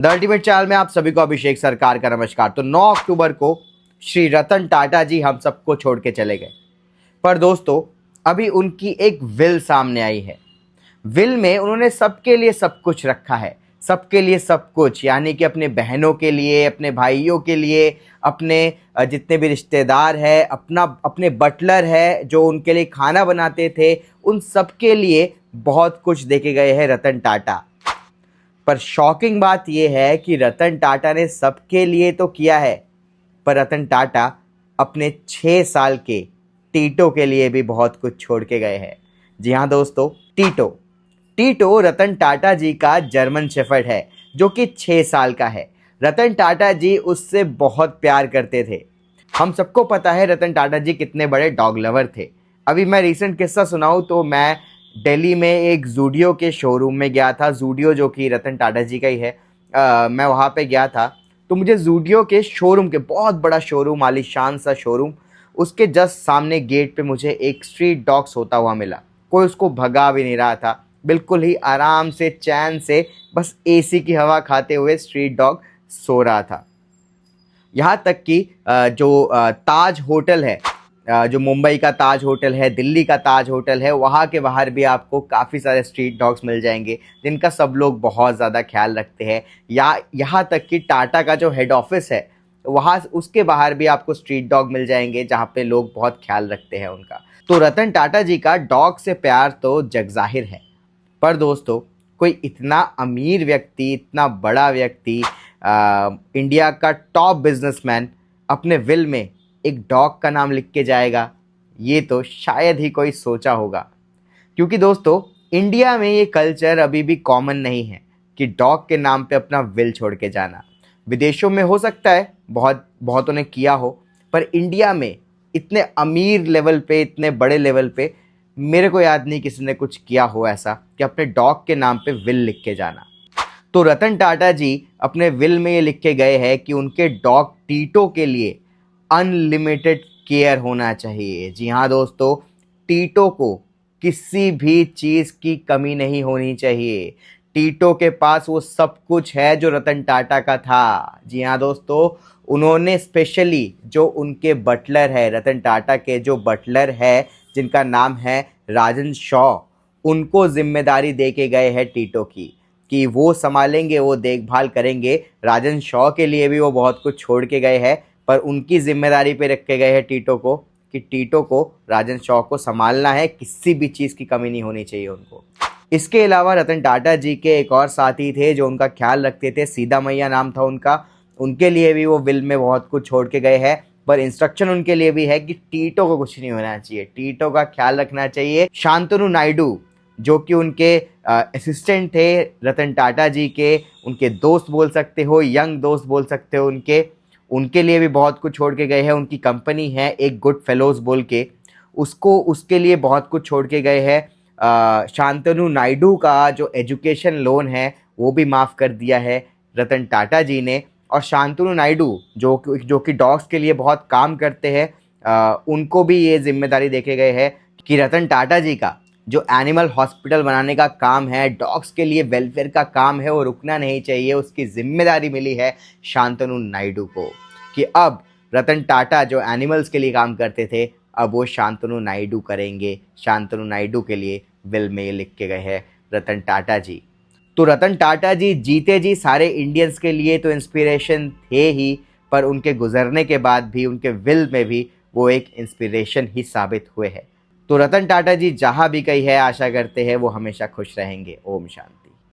The ultimate channel में आप सभी को अभिषेक सरकार का नमस्कार। तो 9 अक्टूबर को श्री रतन टाटा जी हम सबको छोड़ के चले गए, पर दोस्तों अभी उनकी एक विल सामने आई है। विल में उन्होंने सबके लिए सब कुछ रखा है, सबके लिए सब कुछ, यानी कि अपने बहनों के लिए, अपने भाइयों के लिए, अपने जितने भी रिश्तेदार हैं, अपने बटलर है जो उनके लिए खाना बनाते थे, उन सबके लिए बहुत कुछ देके गए हैं रतन टाटा। पर शॉकिंग बात यह है कि रतन टाटा ने सबके लिए तो किया है, पर रतन टाटा अपने 6 साल के टीटो के लिए भी बहुत कुछ छोड़ के गए हैं। जी हाँ दोस्तों, टीटो रतन टाटा जी का जर्मन शेफर्ड है जो कि 6 साल का है। रतन टाटा जी उससे बहुत प्यार करते थे। हम सबको पता है रतन टाटा जी कितने बड़े डॉग लवर थे। अभी मैं रीसेंट किस्सा सुनाऊं तो मैं दिल्ली में एक जूडियो के शोरूम में गया था। जूडियो जो कि रतन टाटा जी का ही है। मैं वहाँ पे गया था तो मुझे जूडियो के शोरूम के, बहुत बड़ा शोरूम, आलीशान सा शोरूम, उसके जस्ट सामने गेट पे मुझे एक स्ट्रीट डॉग सोता हुआ मिला। कोई उसको भगा भी नहीं रहा था, बिल्कुल ही आराम से, चैन से, बस एसी की हवा खाते हुए स्ट्रीट डॉग सो रहा था। यहाँ तक कि जो ताज होटल है, जो मुंबई का ताज होटल है, दिल्ली का ताज होटल है, वहाँ के बाहर भी आपको काफ़ी सारे स्ट्रीट डॉग्स मिल जाएंगे जिनका सब लोग बहुत ज़्यादा ख्याल रखते हैं। या यहाँ तक कि टाटा का जो हेड ऑफिस है वहाँ, उसके बाहर भी आपको स्ट्रीट डॉग मिल जाएंगे जहाँ पे लोग बहुत ख्याल रखते हैं उनका। तो रतन टाटा जी का डॉग से प्यार तो जगजाहिर है। पर दोस्तों कोई इतना अमीर व्यक्ति, इतना बड़ा व्यक्ति, इंडिया का टॉप बिजनेसमैन अपने विल में एक डॉग का नाम लिख के जाएगा, ये तो शायद ही कोई सोचा होगा। क्योंकि दोस्तों इंडिया में ये कल्चर अभी भी कॉमन नहीं है कि डॉग के नाम पे अपना विल छोड़ के जाना। विदेशों में हो सकता है, बहुतों ने किया हो, पर इंडिया में इतने अमीर लेवल पे, इतने बड़े लेवल पे मेरे को याद नहीं किसी ने कुछ किया हो ऐसा कि अपने डॉग के नाम पे विल लिख के जाना। तो रतन टाटा जी अपने विल में ये लिख के गए हैं कि उनके डॉग टीटो के लिए अनलिमिटेड केयर होना चाहिए। जी हाँ दोस्तों, टीटो को किसी भी चीज़ की कमी नहीं होनी चाहिए। टीटो के पास वो सब कुछ है जो रतन टाटा का था। जी हाँ दोस्तों, उन्होंने स्पेशली जो उनके बटलर है, रतन टाटा के जो बटलर है जिनका नाम है राजन शॉ, उनको जिम्मेदारी दे के गए हैं टीटो की कि वो संभालेंगे, वो देखभाल करेंगे। राजन शॉ के लिए भी वो बहुत कुछ छोड़ के गए हैं, पर उनकी जिम्मेदारी पे रखे गए हैं टीटो को कि टीटो को, राजन शॉ को संभालना है, किसी भी चीज़ की कमी नहीं होनी चाहिए उनको। इसके अलावा रतन टाटा जी के एक और साथी थे जो उनका ख्याल रखते थे, सीधा मैया नाम था उनका। उनके लिए भी वो विल में बहुत कुछ छोड़ के गए हैं, पर इंस्ट्रक्शन उनके लिए भी है कि टीटो को कुछ नहीं होना चाहिए, टीटो का ख्याल रखना चाहिए। शांतनु नायडू जो कि उनके असिस्टेंट थे रतन टाटा जी के, उनके दोस्त बोल सकते हो, यंग दोस्त बोल सकते हो, उनके लिए भी बहुत कुछ छोड़ के गए हैं। उनकी कंपनी है एक गुड फेलोज बोल के, उसके लिए बहुत कुछ छोड़ के गए हैं। शांतनु नायडू का जो एजुकेशन लोन है वो भी माफ़ कर दिया है रतन टाटा जी ने। और शांतनु नायडू जो कि डॉग्स के लिए बहुत काम करते हैं, उनको भी ये जिम्मेदारी देके गए हैं कि रतन टाटा जी का जो एनिमल हॉस्पिटल बनाने का काम है, डॉग्स के लिए वेलफेयर का काम है, वो रुकना नहीं चाहिए। उसकी जिम्मेदारी मिली है शांतनु नायडू को कि अब रतन टाटा जो एनिमल्स के लिए काम करते थे, अब वो शांतनु नायडू करेंगे। शांतनु नायडू के लिए विल में लिख के गए हैं रतन टाटा जी। तो रतन टाटा जी जीते जी सारे इंडियंस के लिए तो इंस्पिरेशन थे ही, पर उनके गुजरने के बाद भी उनके विल में भी वो एक इंस्पिरेशन ही साबित हुए हैं। तो रतन टाटा जी जहाँ भी कहीं है, आशा करते हैं वो हमेशा खुश रहेंगे। ओम शांति।